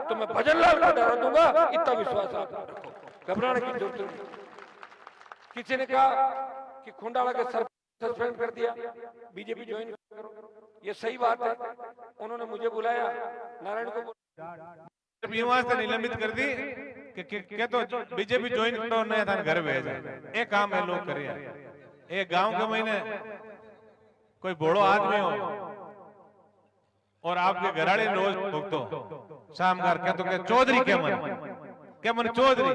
तो मैं भजनलाल को डरा दूंगा, इतना विश्वास आप रखो, घबराने की जरूरत नहीं। किसी ने कहा कि खुंडाला के सस्पेंड कर दिया, बीजेपी ज्वाइन करो, ये सही बात है। उन्होंने मुझे बुलाया, नारायण को से निलंबित कर दी कि तो बीजेपी ज्वाइन करो, नया था घर भेजा। एक काम है लोग करिए, एक गांव के महीने कोई बड़ो आदमी हो और आपके घराड़े रोज भुगतो शाम घर के तो के चौधरी के मन चौधरी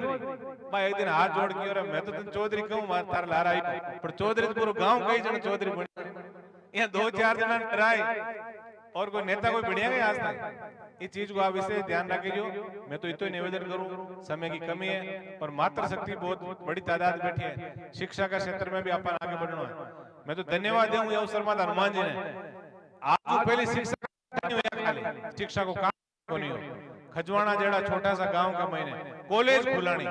भाई एक दिन हाथ जोड़ के और मैं तो तुम चौधरी कहूं मार तार ला रहा पर चौधरी तो पूरा गांव कई जन चौधरी बने, यहाँ 2-4 जना डराए और कोई नेता कोई बढ़िया गया आज तक। इस चीज को आप इसे ध्यान रखियो। मैं तो इतना निवेदन करूं, समय की कमी है और मातृशक्ति बहुत बड़ी तादाद बैठी है, शिक्षा का क्षेत्र में भी अपन आगे बढ़ना है। मैं तो धन्यवाद दूं ये अवसर में हनुमान जी ने आज पहले शिक्षा को काम नहीं हो खजवाना जेड़ा छोटा सा गांव का महीने कॉलेज खुलानी,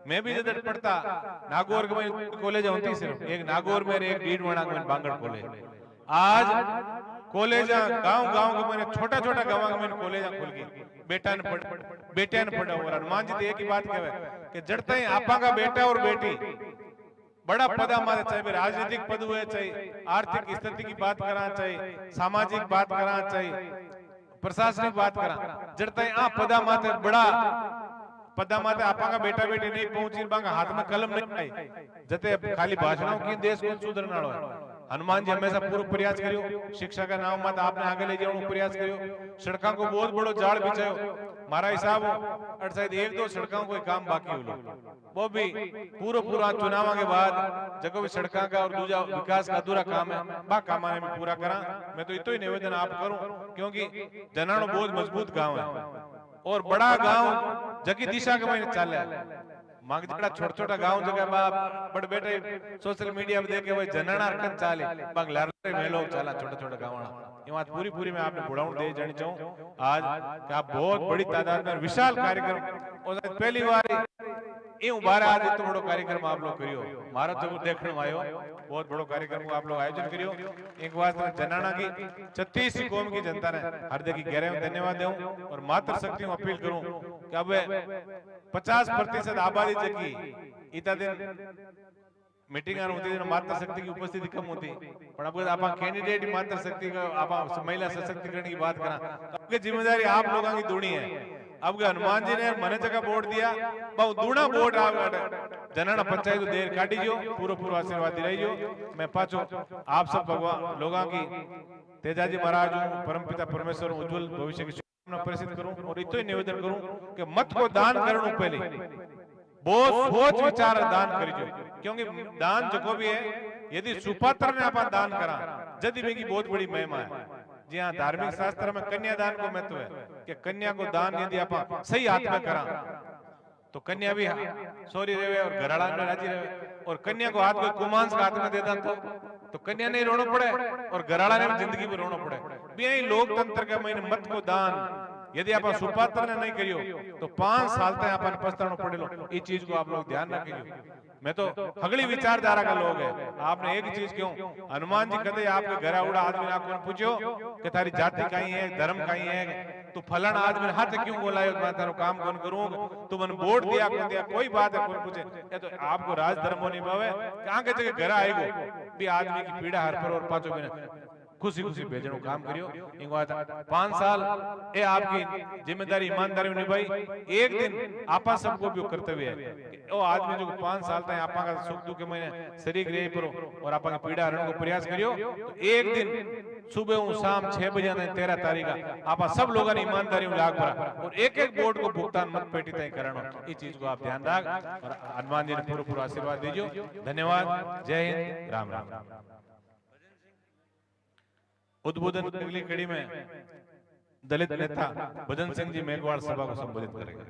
मैं भी जब पढ़ता नागौर के महीने कॉलेज होती सिर्फ एक नागौर में एक डीडवाड़ा में बांगड़ कॉलेज, आज कॉलेज गांव गांव के महीने छोटा छोटा गांव में कॉलेज खुल गई, बेटा ने पढ़ा। और हनुमान जी एक ही बात कहे कि जड़ते ही आपा का बेटा और बेटी बड़ा पद हमारे चाहे राजनीतिक पद हुए, चाहे आर्थिक स्थिति की बात करना चाहिए, सामाजिक बात करना चाहिए, प्रशासनिक बात करा, जड़ते ही आप पदा माते बड़ा पदा माते आपा का बेटा बेटी नहीं पहुंची, बांगा हाथ में कलम नहीं आई, जते खाली भाषणों की देश को सुधरना है। हनुमान जी हमेशा पूरा प्रयास करियो, शिक्षा का नाम मत आपने आगे ले जाओ प्रयास करियो, सड़कों को बहुत बड़ो जाल बिछायो, मारा हिसाब और शायद 1-2 सड़कों कोई काम बाकी हो वो भी पूरा चुनाव के बाद जगह भी सड़कों का और दूसरा विकास का अधूरा काम है बा काम में पूरा करा। मैं तो इतो ही निवेदन आप करूं क्योंकि जनानो बहुत मजबूत गांव है और बड़ा गांव जगी दिशा के में चल रहा है, मांग जड़ा छोटा छोटा गांव जगह बाप बड़ बेटे सोशल मीडिया पे देखे वो जनाना रकन चाले बांग्लार में लोग चला छोटा छोटा गांव ये बात पूरी मैं आपने बुढ़ाऊं दे जानी चाहूं आज कि आप बहुत बड़ी तादाद में विशाल कार्यक्रम और पहली बार यूं बार आज इतना बड़ो कार्यक्रम आप लोग करियो, मारा जो देखने में आयो बहुत बड़ो कार्यक्रम को आप लोग आयोजन करियो। एक बात जनाना की 36 कौम की जनता ने हार्दिक गहरे में धन्यवाद दूं और मातृशक्ति में अपील करूं कि अब 50% आबादी जगी इतना दिन मीटिंग होती है मातृशक्ति की उपस्थिति कम होती, पर अब आप कैंडिडेट मातृशक्ति का आप महिला सशक्तिकरण की बात करा तो आपकी जिम्मेदारी आप लोगों की दूनी है। अब हनुमान जी ने मने जगह वोट दिया बहु दूना वोट जनाना पंचायत देर काटी जो पूरा आशीर्वाद दे रही। मैं पाचो आप सब भगवान लोगों की तेजाजी महाराज परमपिता परमेश्वर उज्जवल भविष्य की शुभकामना प्रसिद्ध करूं और इतो निवेदन करूं कि मत को दान करने पहले बहुत सोच विचार दान करिजो क्योंकि दान जो भी है यदि सुपात्र ने अपन दान करा जदि में की बहुत बड़ी महिमा है। जी हाँ, धार्मिक शास्त्र में कन्यादान को महत्व है कि कन्या को दान यदि आप सही हाथ में करा तो कन्या भी सॉरी रहे और घराड़ा में राजी रहे और कन्या को हाथ में कुमांस का हाथ में दे देता तो कन्या नहीं रोना पड़े और घराड़ा ने जिंदगी में रोना पड़े। भी लोकतंत्र के महीने मत को दान यदि आप सुपात्र ने नहीं करियो तो 5 साल तक अपन पछताना पड़ेलो। इस चीज को आप लोग ध्यान रखियो। मैं तो अगली विचारधारा का लोग है, आपने एक चीज क्यों हनुमान जी कहते आपके घर उड़ा आदमी आपको पूछो कि तारी जाति कहीं है धर्म कहीं है तो फलन आदमी हाथ क्यों बोलायो मैं तारो काम कौन करूं तो मन वोट दिया कौन दिया कोई बात है कौन पूछे ये तो आपको राज धर्म निभावे कहां के जगह घर आएगो भी आदमी की पीड़ा हर पर और पांचों महीने खुशी भेजने काम करियो। एक बात 5 साल ये आपकी जिम्मेदारी ईमानदारी निभाई, एक दिन आपा सबको भी कर्तव्य है वो आदमी जो 5 साल तक आपा का सुख दुख के महीने शरीर रहे परो और आपा की पीड़ा हरण को प्रयास करियो तो एक दिन सुबह शाम 6 बजे 13 तारीख आपा सब लोगों ने ईमानदारी लाग भरा और एक वोट को भुगतान मत पेटी तय करना। इस चीज को आप ध्यान रख और हनुमान जी ने पूरा आशीर्वाद दीजिए। धन्यवाद। जय हिंद। राम राम। उद्बोधन अगली कड़ी में दलित नेता भजन सिंह जी मेघवाल सभा को संबोधित करेंगे।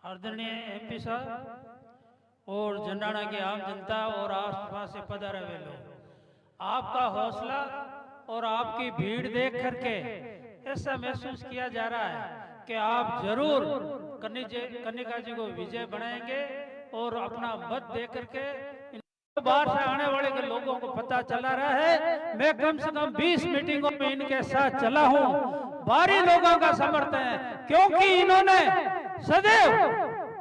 आदरणीय एमपी साहब और जंडाना की आम जनता और आसपास से पधारे हुए लोग, आपका हौसला और आपकी भीड़ देख करके ऐसा महसूस किया जा रहा है कि आप जरूर कन्निका जी को विजय बनाएंगे और अपना मत दे करके बाहर से आने वाले के लोगों को पता चला रहा है। मैं कम से कम 20 मीटिंगों में इनके साथ चला हूं, बाहरी लोगों का समर्थन है, क्योंकि इन्होंने सदैव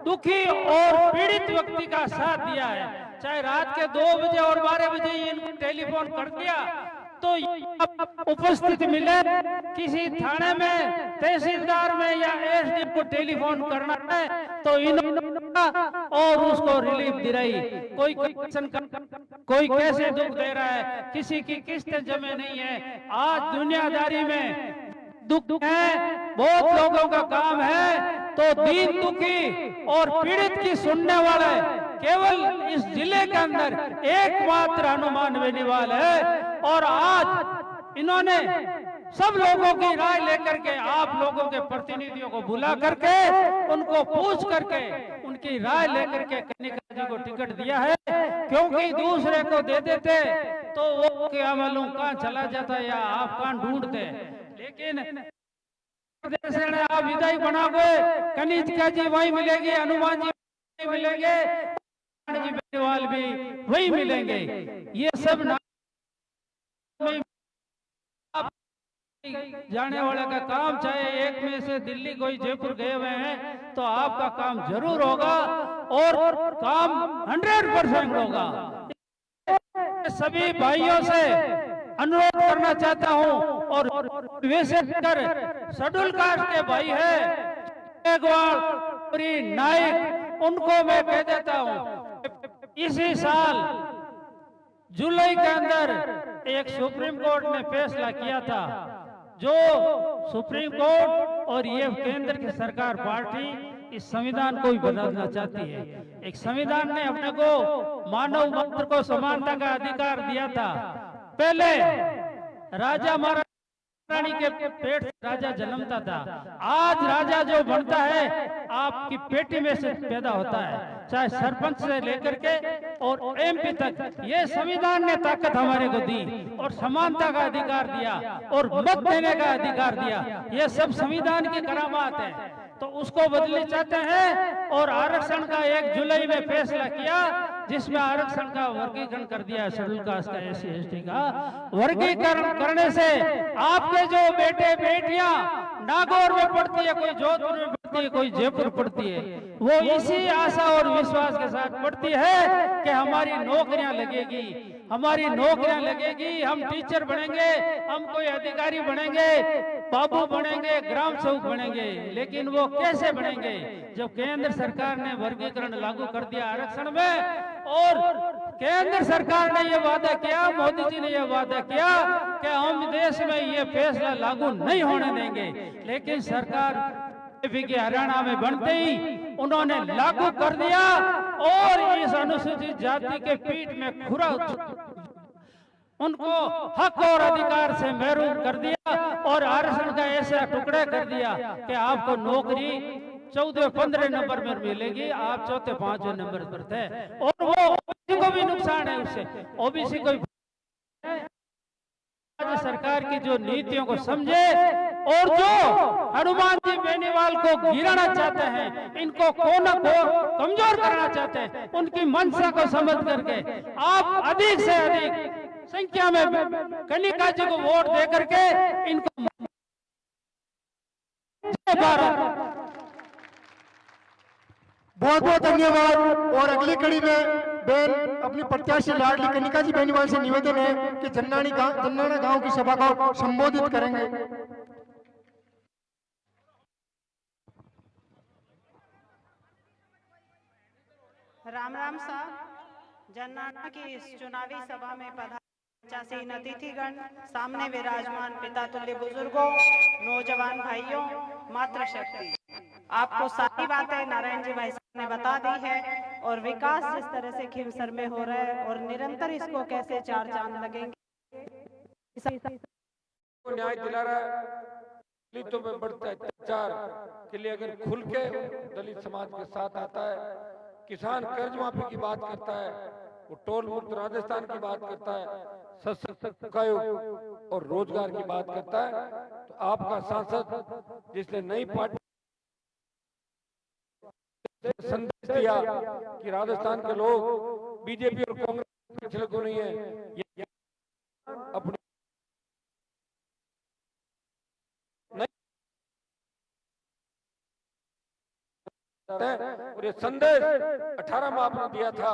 दुखी और पीड़ित व्यक्ति का साथ दिया है। चाहे रात के 2 बजे और 12 बजे इनको टेलीफोन कर दिया तो उपस्थित मिले, किसी थाने में, तहसीलदार में या एसडीएम को टेलीफोन करना है तो इन्होंने और उसको रिलीफ दिलाई। कोई कैसे दुख दे रहा है, किसी की किस्त जमे नहीं है। आज दुनियादारी में दुख है, बहुत लोगों का काम है, तो दीन दुखी और पीड़ित की सुनने वाले केवल इस जिले के अंदर एकमात्र हनुमान बेनीवाल है। और आज इन्होंने सब लोगों की राय लेकर के, आप लोगों के प्रतिनिधियों को बुला करके, उनको पूछ करके, उनकी राय लेकर के कनिका जी को टिकट दिया है। क्योंकि दूसरे को दे देते तो वो क्या मालूम कहाँ चला जाता या आप कहाँ ढूंढते। लेकिन आप विधायक बनाओगे, कनिका जी वही मिलेगी, हनुमान जी मिलेंगे, जी बेनीवाल भी वही मिलेंगे। ये सब जाने वाले का काम, चाहे एक में से दिल्ली कोई जयपुर गए हुए हैं तो आपका काम जरूर होगा और काम 100% होगा। सभी भाइयों से अनुरोध करना चाहता हूं, और वैसे कर शेड्यूल कास्ट के भाई है नाइक, उनको मैं कह देता हूं, इसी साल जुलाई के अंदर एक सुप्रीम कोर्ट ने फैसला किया था, जो सुप्रीम कोर्ट और ये केंद्र की सरकार पार्टी इस संविधान को भी बदलना चाहती है। एक संविधान ने अपने को मानव मात्र को समानता का अधिकार दिया था। पहले राजा महारानी के पेट से राजा जन्मता था, आज राजा जो बनता है आपकी पेटी में से पैदा होता है, चाहे सरपंच से लेकर के और एमपी तक। ये संविधान ने ताकत हमारे को दी और समानता का अधिकार दिया और मत देने का अधिकार दिया। ये सब संविधान की करामात है, तो उसको बदलना चाहते हैं। और आरक्षण का 1 जुलाई में फैसला किया, जिसमें आरक्षण का वर्गीकरण कर दिया, शेड्यूल कास्ट का, SC ST का वर्गीकरण करने से आपके जो बेटे बेटियां नागौर में पढ़ती है, कोई जोधपुर में पढ़ती है, कोई जयपुर पढ़ती है, वो इसी आशा और विश्वास के साथ पढ़ती है कि हमारी नौकरियां लगेगी, हमारी नौकरियां लगेगी, हम टीचर बनेंगे, हम कोई अधिकारी बनेंगे, बाबू बनेंगे, ग्राम सेवक बनेंगे। लेकिन वो कैसे बनेंगे जब केंद्र सरकार ने वर्गीकरण लागू कर दिया आरक्षण में, और केंद्र सरकार ने ये वादा किया, मोदी जी ने ये वादा किया कि हम देश में ये फैसला लागू नहीं होने देंगे। लेकिन सरकार के हरियाणा में बनते ही उन्होंने लागू कर दिया और इस अनुसूचित जाति के पीठ में खुरा, उनको हक और अधिकार से महरूम कर दिया और आरक्षण का ऐसा टुकड़ा कर दिया कि आपको नौकरी 14-15 नंबर में मिलेगी, आप 4-5 नंबर पर थे। और वो ओबीसी को भी नुकसान है, उससे ओबीसी को। राज्य सरकार की जो नीतियों को समझे और जो हनुमान जी बेनीवाल को गिराना चाहते हैं, इनको कोना को कमजोर करना चाहते हैं, उनकी मंशा को समझ करके आप अधिक से अधिक संख्या में कनिका जी को वोट दे करके इनको बहुत बहुत धन्यवाद। और अगली कड़ी में बेन अपनी प्रत्याशी लाडली कनिका जी बेनीवाल से निवेदन है कि जन्नाना गांव की सभा को संबोधित करेंगे। राम राम साहब, जन्नाना की इस चुनावी सभा में पधारे अतिथिगण, सामने विराजमान पिता तुल्य बुजुर्गों, नौजवान भाइयों, मातृशक्ति, आपको सारी बातें नारायण जी भाई साहब ने बता दी है। और विकास जिस तरह से खिमसर में हो रहा है और निरंतर इसको कैसे 4 चांद लगेंगे, न्याय दिला रहा है। दलितों में बढ़ता है अत्याचार के लिए अगर खुल के दलित समाज के साथ आता है, किसान कर्ज माफी की बात करता है, वो टोल मुक्त राजस्थान की बात करता है, सशक्त आयोग और रोजगार की बात करता है, तो आपका सांसद जिसने नई पार्टी संदेश दिया कि राजस्थान के लोग बीजेपी और कांग्रेस पिछले को नहीं है, ये अपनी और ये संदेश 18 में आपने दिया था।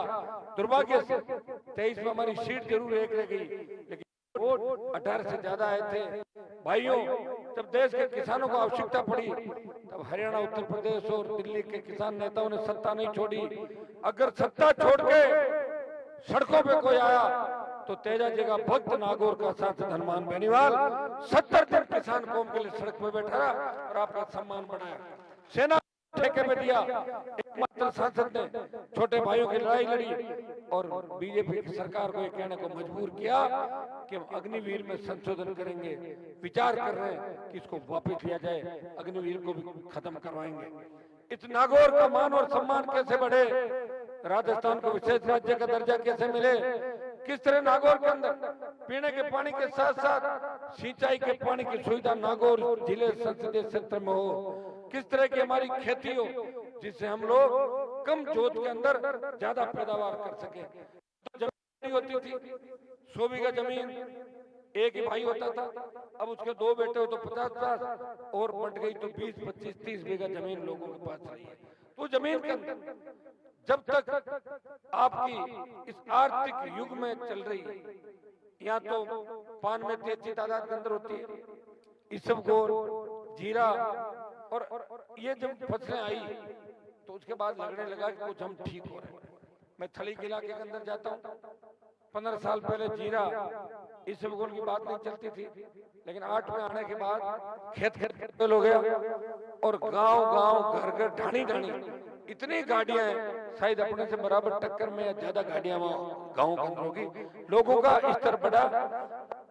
दुर्भाग्य से 23 में हमारी सीट जरूर एक रह गई, लेकिन वोट 18 से ज्यादा आए थे। भाइयों, जब देश के किसानों को आवश्यकता पड़ी तब हरियाणा, उत्तर प्रदेश और दिल्ली के किसान नेताओं ने सत्ता नहीं छोड़ी। अगर सत्ता छोड़ के सड़कों पे कोई आया तो तेजा जी का भक्त नागौर का सांसद हनुमान बेनीवाल 70 दिन किसान कौम के लिए सड़क पे बैठा रहा और आपका सम्मान बढ़ाया। सेना ठेके में दिया, एकमात्र सांसद ने छोटे भाइयों की लड़ाई लड़ी और बीजेपी की सरकार को ये कहने को मजबूर किया कि हम अग्निवीर में संशोधन करेंगे। विचार कर रहे हैं कि इसको वापस लिया जाए, अग्निवीर को भी खत्म करवाएंगे। इस नागौर का मान और सम्मान कैसे बढ़े, राजस्थान को विशेष राज्य का दर्जा कैसे मिले, किस तरह नागौर के अंदर पीने के पानी के साथ साथ सिंचाई के पानी की सुविधा नागौर जिले संसदीय क्षेत्र में हो, किस तरह की हमारी खेती हो जिससे हम लोग कम जोत के अंदर ज्यादा पैदावार कर सके। तो जमीन होती थी 100 बीघा जमीन, एक ही भाई होता था, अब उसके 2 बेटे हो तो 50-50 और बंट गई तो 20-25-30 बीघा जमीन लोगों के पास रही है। तो जमीन के अंदर जब तक आपकी इस आर्थिक युग में चल रही, यहाँ तो पान में अच्छी तादाद के अंदर होती है, इसबगोल, जीरा और ये जब फसलें आई तो उसके बाद लगने लगा कि कुछ हम ठीक हो रहे हैं। मैं थली के इलाके के अंदर जाता हूँ, 15 साल पहले जीरा, इसबगोल की बात नहीं चलती थी, लेकिन 8 में आने के बाद खेत खेत हो गया और गांव घर ढाणी इतनी गाड़ियां हैं, शायद अपने से बराबर टक्कर में या ज्यादा गाड़ियां गाँव के अंदर होगी। लोगों का स्तर बढ़ा,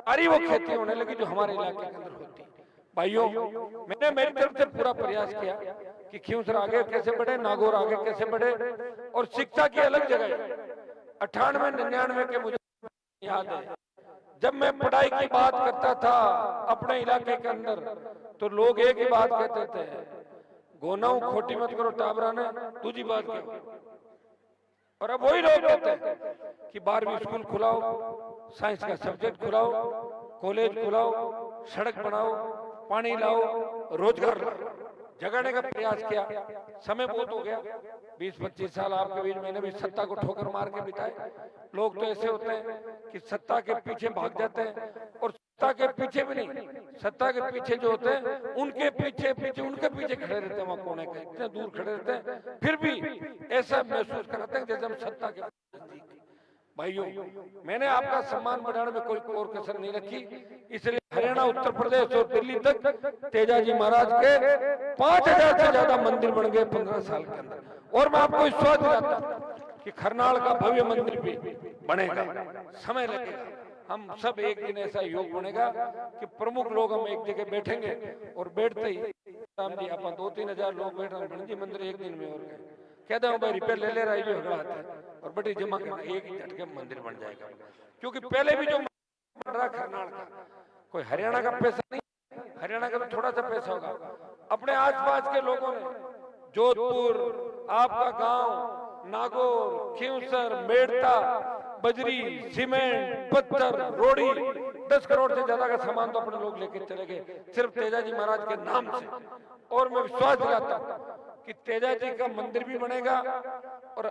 सारी वो खेती होने लगी जो हमारे इलाके के अंदर होती। भाइयों, मैंने मेरी तरफ से पूरा प्रयास किया कि खियूसर आगे कैसे बढ़े, नागौर आगे कैसे बढ़े, और शिक्षा की अलग जगह 98-99 के मुझे याद है जब मैं पढ़ाई की बात करता था अपने इलाके के अंदर तो लोग एक ही बात कहते थे, गोनाऊ खोटी मत करो टाबरा ने, दूसरी बात क्यों। और अब वही लोग कहते हैं कि 12वीं स्कूल खुलाओ, साइंस का सब्जेक्ट खुलाओ, कॉलेज खुलाओ, सड़क बनाओ, पानी लाओ, रोजगार लाओ। जगाने का प्रयास किया, समय बहुत हो गया, 20-25 साल आपके बीच मैंने भी सत्ता को ठोकर मार के बिताए। लोग तो ऐसे होते हैं कि सत्ता के पीछे भाग जाते हैं, और सत्ता के पीछे भी नहीं, सत्ता के पीछे जो होते हैं उनके पीछे खड़े रहते हैं, वहां कोने के इतने दूर खड़े रहते हैं, फिर भी ऐसा महसूस कराते हैं जैसे हम सत्ता के। भाइयों, मैंने आपका सम्मान बढ़ाने में कोई और कसर नहीं रखी, इसलिए हरियाणा, उत्तर प्रदेश और दिल्ली तक तेजाजी महाराज के 5000 से ज्यादा मंदिर बन गए 15 साल के अंदर। और मैं आपको विश्वास दिलाता हूं कि खरनाल का भव्य मंदिर भी बनेगा, समय लगेगा। हम सब एक दिन ऐसा योग बनेगा कि प्रमुख लोग हम एक जगह बैठेंगे और बैठते ही राम जी आप 2-3 हजार लोग बैठ रहे जी मंदिर एक दिन में और गए, कहते हैं भाई रिपेयर ले रहा है जो झगड़ा आता है और बड़ी जमा करना, एक ही झटके में मंदिर बन जाएगा। क्योंकि पहले भी जो बन रहा खरनाल का कोई हरियाणा का पैसा नहीं, हरियाणा का तो थोड़ा सा पैसा होगा, अपने आसपास के लोगों ने, जोधपुर, आपका गांव, नागौर, खियूसर, मेड़ता, बजरी, सीमेंट, पत्थर, रोड़ी, 10 करोड़ से ज्यादा का सामान तो अपने लोग लेके चले गए सिर्फ तेजाजी महाराज के नाम से। और मैं विश्वास दिलाता हूं कि तेजाजी का मंदिर भी बनेगा और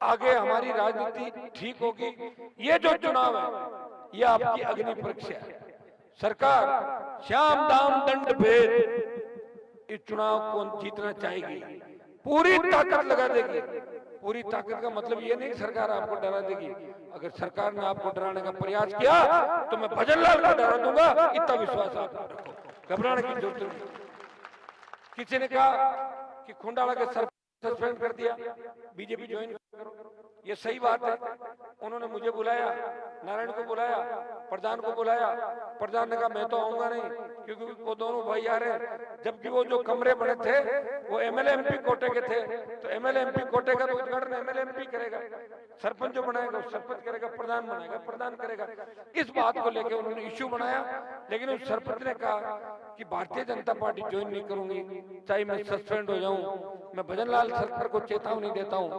आगे हमारी राजनीति ठीक होगी। ये जो चुनाव है ये आपकी अग्नि परीक्षा है। सरकार श्याम दाम दंड भेद इस चुनाव को जीतना चाहेगी, पूरी ताकत लगा देगी। पूरी ताकत का मतलब ये नहीं सरकार आपको डरा देगी, अगर सरकार ने आपको डराने का प्रयास किया तो मैं भजनलाल को डरा दूंगा, इतना विश्वास आप रखो, घबराने की जरूरत नहीं। किसी ने कहा कि खुंडाला के सस्पेंड कर दिया, बीजेपी ज्वाइन करो, ये सही बात है। उन्होंने मुझे बुलाया, नारायण को बुलाया, प्रधान को बुलाया, प्रधान ने कहा मैं तो आऊंगा नहीं क्योंकि वो दोनों भाई आ रहे हैं। जबकि वो जो कमरे बने थे वो एमएलए एमपी कोटे के थे, तो एमएलए एमपी कोटे का तो उद्घाटन एमएलए एमपी करेगा, सरपंच जो बनाएगा सरपंच करेगा, प्रधान बनाएगा प्रधान करेगा। इस बात को लेकर उन्होंने इश्यू बनाया, लेकिन उस सरपंच ने कहा कि भारतीय जनता पार्टी ज्वाइन नहीं करूंगी, चाहे मैं सस्पेंड हो जाऊं। मैं भजनलाल सरकार को चेतावनी देता हूं,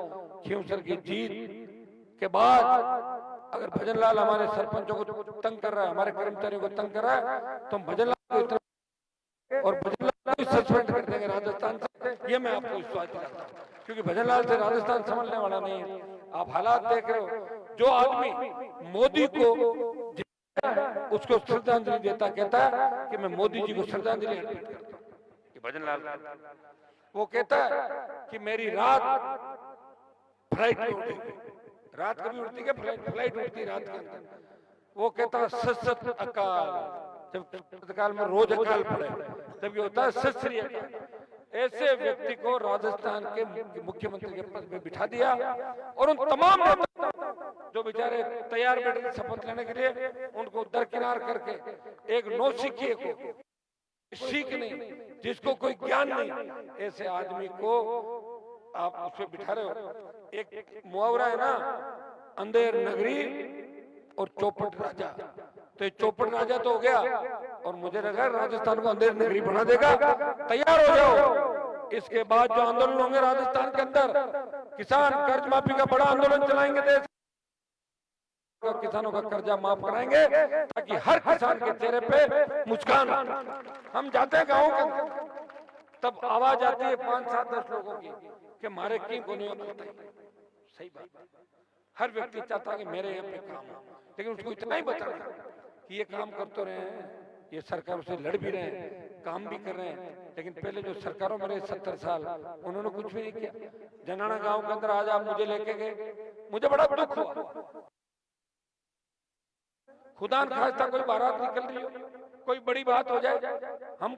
खियूसर की जीत के बाद अगर भजनलाल हमारे सरपंचों को तंग कर रहा है, हमारे कर्मचारियों को तंग कर रहा है, तो हम भजनलाल को और भजनलाल को सस्पेंड कर देंगे राजस्थान से। ये मैं आपको विश्वास दिलाता हूँ, क्योंकि भजनलाल से राजस्थान संभलने वाला नहीं है। आप हालात देख रहे हो, जो आदमी मोदी को उसको श्रद्धांजलि देता, कहता है कि मैं मोदी जी को श्रद्धांजलि अर्पित करता हूँ, कि भजनलाल वो कहता है कि मेरी रात फ्लाइट में उड़ेगी, रात कभी उड़ती है, फ्लाइट उड़ती रात के अंदर। वो कहता है सत अकाल, जब काल में रोज अकाल पड़े तब ये होता है सत श्री अकाल। ऐसे व्यक्ति को राजस्थान के मुख्यमंत्री के पद में बिठा दिया, और उन तमाम जो बेचारे तैयार बैठे थे शपथ लेने के लिए, उनको दरकिनार करके एक नौसिखिए को, सीख नहीं, जिसको कोई ज्ञान नहीं, ऐसे आदमी को आप उसमें बिठा रहे हो। एक मुहावरा है ना, अंधेर नगरी और चौपट राजा, तो ये चौपट राजा तो हो गया, और मुझे लगा राजस्थान को अंधेर नगरी बना देगा। तैयार हो जाओ, इसके बाद जो आंदोलन होंगे राजस्थान के अंदर, किसान कर्ज माफी का बड़ा आंदोलन चलाएंगे, देश किसानों का कर्जा माफ कराएंगे, ताकि हर किसान के चेहरे पे मुस्कान। हम जाते हैं गाँव के अंदर, तब आवाज आती है 5, 7, 10 लोगों की कि हमारे की को नहीं होता। सही बात, हर व्यक्ति चाहता है कि मेरे यहाँ पे काम हो, लेकिन उसको इतना ही बताना कि ये काम करते रहे हैं, ये सरकार से लड़ भी रहे हैं, काम भी कर रहे हैं, लेकिन पहले जो सरकारों में रहे 70 साल, उन्होंने कुछ भी नहीं किया। जनाना गांव के अंदर आज आप मुझे लेके गए, मुझे बड़ा दुख हुआ। खुदा न खास्ता कोई बारात निकल रही हो, कोई बड़ी बात हो जाए, हम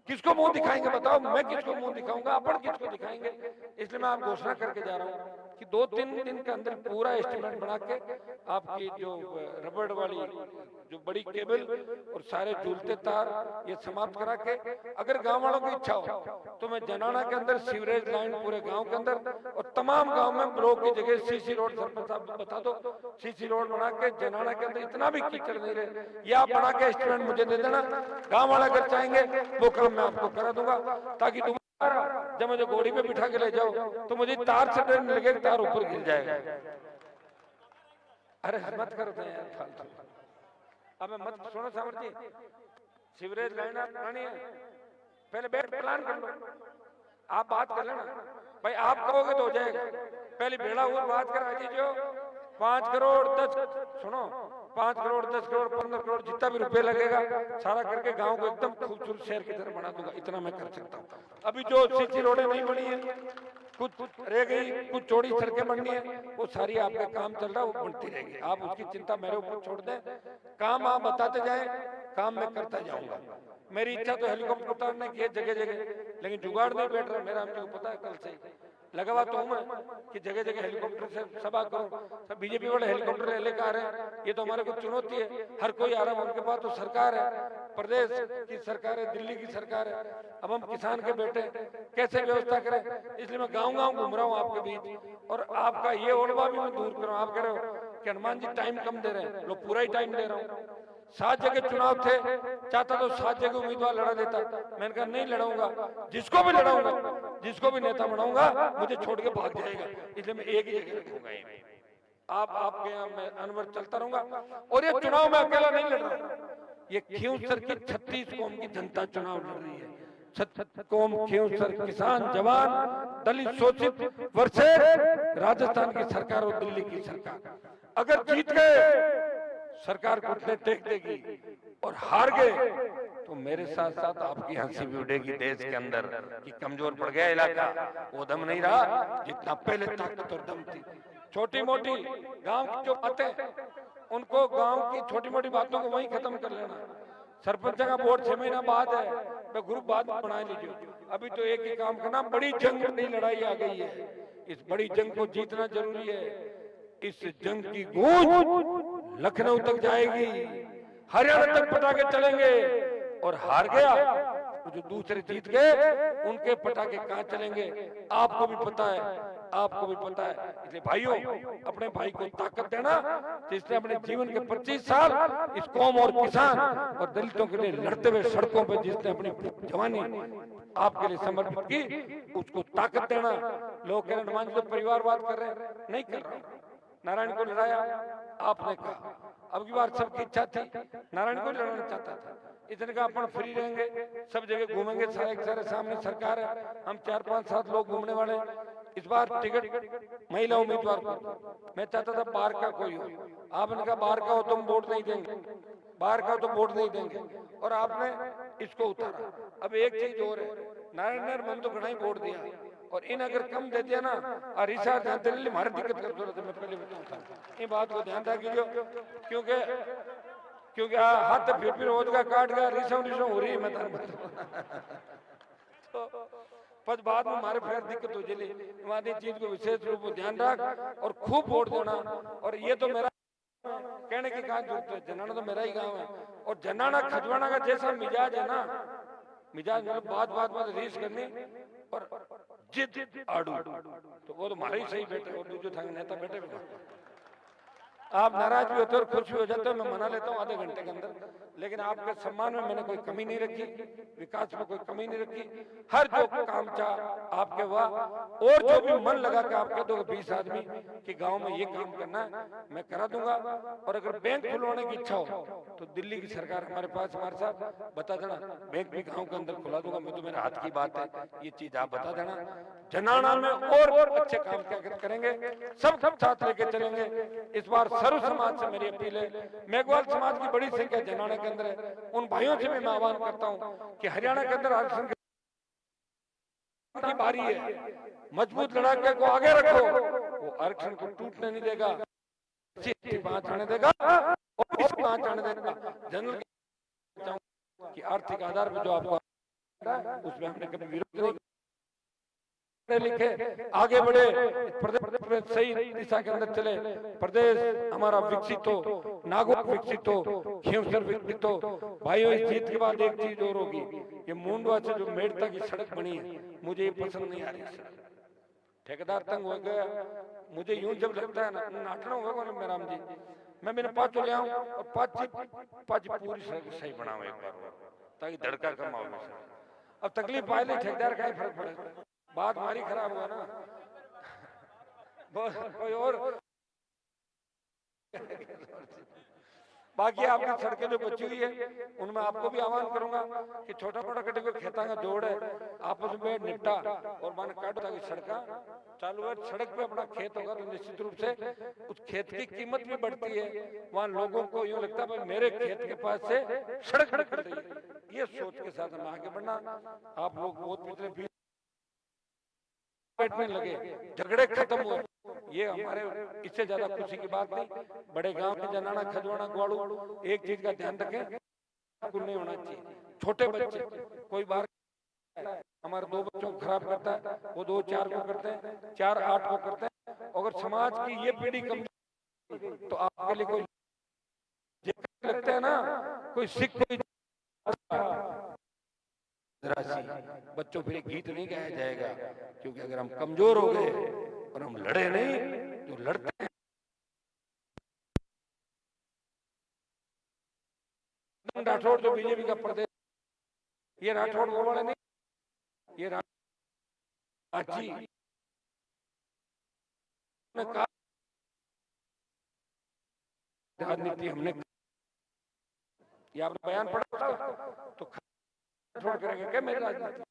किसको मुंह दिखाएंगे बताओ? मैं किसको मुंह दिखाऊंगा, अपन किसको दिखाएंगे? इसलिए मैं आप घोषणा करके जा रहा हूँ कि 2-3 दिन के अंदर पूरा एस्टिमेट बना के आपकी जो रबड़ वाली जो बड़ी केबल और सारे झूलते तार ये समाप्त करा के, अगर गांव वालों की इच्छा हो तो मैं जनाना के अंदर सीवरेज लाइन पूरे गांव के अंदर और तमाम गांव में ब्लॉक की जगह सीसी रोड, सरपंच साहब बता दो, सीसी रोड बना के जनाना के अंदर इतना भी कीचड़ नहीं रहे, ये आप बना के एस्टिमेट मुझे दे देना। गांव वाला अगर चाहेंगे वो काम मैं आपको करा दूंगा, ताकि जब मुझे घोड़ी पे बिठा के ले जाओ तो मुझे तार से डर लगे, तार ऊपर गिर जाएगा। अरे मत करो यार फालतू। अब मत सुनो सामर जी, सीवरेज लाइन आप बनानी है, पहले बैठ प्लान कर लो, आप बात कर लेना भाई, आप कहोगे तो हो जाएगा। पहले बेड़ा हुआ बात करा दीजिए, 5 करोड़ 10 सुनो 5 करोड़ 10 करोड़ 15 करोड़ जितना भी रुपए लगेगा सारा करके गांव को एकदम खूबसूरत शहर की तरह बना दूंगा, इतना मैं कर सकता हूँ। अभी जो सीसी रोडें नहीं बनी है, कुछ रह गई, कुछ चौड़ी सड़कें बननी है, वो सारी आपका काम चल रहा है, वो बनती रहेगी। आप उसकी चिंता मेरे ऊपर छोड़ दें, काम आप बताते जाएं, काम मैं करता जाऊंगा। मेरी इच्छा तो हेलीकॉप्टर उतारने की है जगह जगह, लेकिन जुगाड़ नहीं बैठ रहा मेरा, हमको पता है कल से लगा हुआ तो हूं मैं कि जगह जगह हेलीकॉप्टर से सभा करूं। सब बीजेपी वाले हेलीकॉप्टर लेकर आ रहे हैं, ये तो हमारे को चुनौती है। हर कोई आ रहा है, उनके पास तो सरकार है, प्रदेश की सरकार है, दिल्ली की सरकार है। अब हम किसान के बेटे कैसे व्यवस्था करें, इसलिए मैं गाँव गाँव घूम रहा हूँ आपके बीच, और आपका ये ओलवा भी मैं दूर कर रहा हूँ। आप कह रहे हो कि हनुमान जी टाइम कम दे रहे हैं, लोग पूरा ही टाइम दे रहा हूँ। 7 जगह चुनाव थे, चाहता तो 7 जगह उम्मीदवार लड़ा देता, मैंने कहा नहीं लड़ाऊंगा, जिसको भी लड़ाऊंगा, जिसको भी नेता बनाऊंगा मुझे छोड़ के भाग जाएगा, इसलिए मैं एक ही जगह रखूंगा। आपके यहाँ मैं अनवर चलता रहूंगा, और ये चुनाव में अकेला नहीं लड़ रहा, ये खींवसर की 36 कौम की जनता चुनाव लड़ रही है। 36 कौम, खींवसर, किसान, जवान, दलित, शोषित वर्सेस राजस्थान की सरकार और दिल्ली की सरकार। अगर जीत गए सरकार घुटने टेक देगी, और हार गए तो मेरे साथ साथ आपकी हंसी भी उड़ेगी देश के अंदर कि कमजोर पड़ गया इलाका, वो दम नहीं रहा जितना पहले ताकत और दम थी। छोटी मोटी गांव की जो बातें, उनको गांव की छोटी मोटी बातों को वहीं खत्म कर लेना। सरपंच का वोट 6 महीना बाद है, तो ग्रुप बाद में बना लीजिए। अभी तो एक ही काम करना, बड़ी जंग, बड़ी लड़ाई आ गई है, इस बड़ी जंग को जीतना जरूरी है। इस जंग की गूंज लखनऊ तक जाएगी, हरियाणा तक पटाखे चलेंगे, और हार गया तो जो दूसरे जीत गए उनके पटाखे कहां चलेंगे आपको भी पता है, आपको भी पता है। इसलिए भाइयों, अपने भाई को ताकत देना, जिसने अपने जीवन के 25 साल इस कौम और किसान और दलितों के लिए लड़ते हुए सड़कों पर जिसने अपनी जवानी आपके लिए समर्पित की, उसको ताकत देना। लोग कह रहे हनुमान जी तो परिवारवाद कर रहे हैं, नहीं कर रहा। नारायण को लड़ाया आपने कहा, अब की बार सबकी इच्छा थी, नारायण को लड़ना चाहता था, इसने कहा अपन फ्री रहेंगे, सब जगह घूमेंगे, सारे सामने सरकार है, हम 4-5-7 लोग घूमने वाले। इस बार टिकट महिला उम्मीदवार को मैं चाहता था बाहर का कोई हो, आपने कहा बाहर का हो तुम वोट नहीं देंगे, बाहर का तो वोट नहीं देंगे, और आपने इसको उतारा। अब एक चीज और है, नारायण मन तो घना ही वोट दिया, और इन अगर कम दे दिया ना, और रिचार्ज ध्यान देने लिए हमारी दिक्कत कर जरूरत है, मैं पहले बताऊँ ये बात को ध्यान रखिए, क्योंकि हाथ फिर रोज का काट गया, रिसव हो रही है, मैं तो पद बाद में हमारे फिर दिक्कत हो चली, हमारी चीज को विशेष रूप में ध्यान रख और खूब वोट देना। और ये तो मेरा कहने की कहा जरूरत है, जनाना तो मेरा ही गांव है, और जनाना खजवाना का जैसा मिजाज है ना, मिजाज मतलब बात में रीस करनी और जिद आड़ू, तो वो तो हमारे ही सही बैठे, और दूसरे थाने नेता बैठे हुए। आप नाराज भी होते और खुश भी हो जाते हो, मैं मना लेता हूँ आधे घंटे के अंदर, लेकिन आपके सम्मान में मैंने कोई कमी नहीं रखी, विकास में कोई कमी नहीं रखी, हर जो काम चाह आपके हुआ, और जो भी मन लगा कि आप कह दो 20 आदमी कि गांव में ये काम करना है, मैं करा दूंगा। और अगर बैंक खुलवाने की इच्छा हो तो दिल्ली की सरकार हमारे पास, हमारे साथ बता देना, बैंक भी गाँव के अंदर खुला दूंगा, मैं तो मेरे हाथ की बात है, ये चीज आप बता देना। जनाना में और अच्छे काम क्या करेंगे, सब साथ लेके चलेंगे। इस बार सर्व समाज से मेरी अपील है, मेघवाल समाज की बड़ी संख्या जनाना के अंदर है, उन भाइयों से भी मैं आह्वान करता हूं कि हरियाणा के अंदर आरक्षण की बारी है, मजबूत लड़ाके को आगे रखो, वो आरक्षण को टूटने नहीं देगा, 5 आने देगा और 5 आने देगा। जनरल कि आर्थिक आधार पर जो आपको उसमें हमने कभी विरोध नहीं, लिखे आगे बढ़े, प्रदेश सही दिशा के अंदर चले, प्रदेश हमारा विकसित हो, नागौर विकसित हो, खींवसर विकसित हो। भाइयों इस जीत के बाद एक चीज और होगी, ये मुंडवा से जो मेड़ता की सड़क बनी है, मुझे ये पसंद नहीं आ रही। ठेकेदार तंग हो गया, मुझे यूं जब लगता है ना नाटना होगा ना मेरा जी, मैं मेरे 5 ले आऊं और 5 पूरी सड़क सही बनाऊं एक बार, ताकि धड़का कम हो। अब तकलीफ आए नहीं, ठेकेदार का ही फर्क पड़ेगा, बात हमारी खराब हुआ ना, कोई और बाकी आपकी सड़कें जो बची हुई है उनमें आपको भी आह्वान करूंगा कि छोटा मोटा कटे को खेता का जोड़ है, आपस में निपटा और मान काटो ताकि सड़का चालू है। सड़क पे अपना खेत होगा तो निश्चित रूप से उस खेत की कीमत भी बढ़ती है, वहां लोगों को यूं लगता है मेरे खेत के पास से सड़क निकल रही है, ये सोच के साथ हमें आगे बढ़ना। आप लोग बहुत पिछले बैठने लगे, झगड़े खत्म हुए, ये हमारे इससे ज्यादा खुशी की बात नहीं। बड़े गांव के जनाना खजवाना ग्वाड़ू एक चीज का ध्यान रखें, कुल नहीं होना चाहिए। छोटे बच्चे कोई बार हमारे 2 बच्चों को खराब करता है, वो 2-4 को करते हैं, 4-8 को करते हैं। अगर समाज की ये पीढ़ी कम तो आपके लिए कोई लगता है ना, कोई सिख कोई बच्चों फिर गीत नहीं गाया जाएगा, क्योंकि अगर हम कमजोर हो गए और हम लड़े नहीं, जो लड़ते हैं राठौड़ जो बीजेपी का प्रदेश, ये राठौड़ वो वाले नहीं, ये राजी ने कहा राजनीति हमने, ये आपने बयान पढ़ा तो छोड़ करेंगे क्या मेरी राजनीति।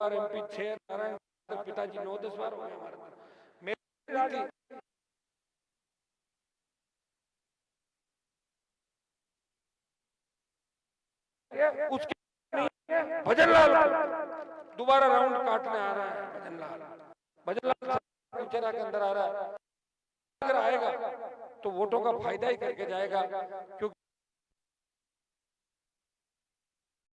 MP 6 नारायण पिताजी 9-10 बार हो गए हमारे, मेरी राजनीति उसके भजन लाल दोबारा राउंड काटने आ रहा है, भजन लाल चेहरा के अंदर आ रहा है, अगर आएगा तो वोटों का फायदा ही करके जाएगा, क्योंकि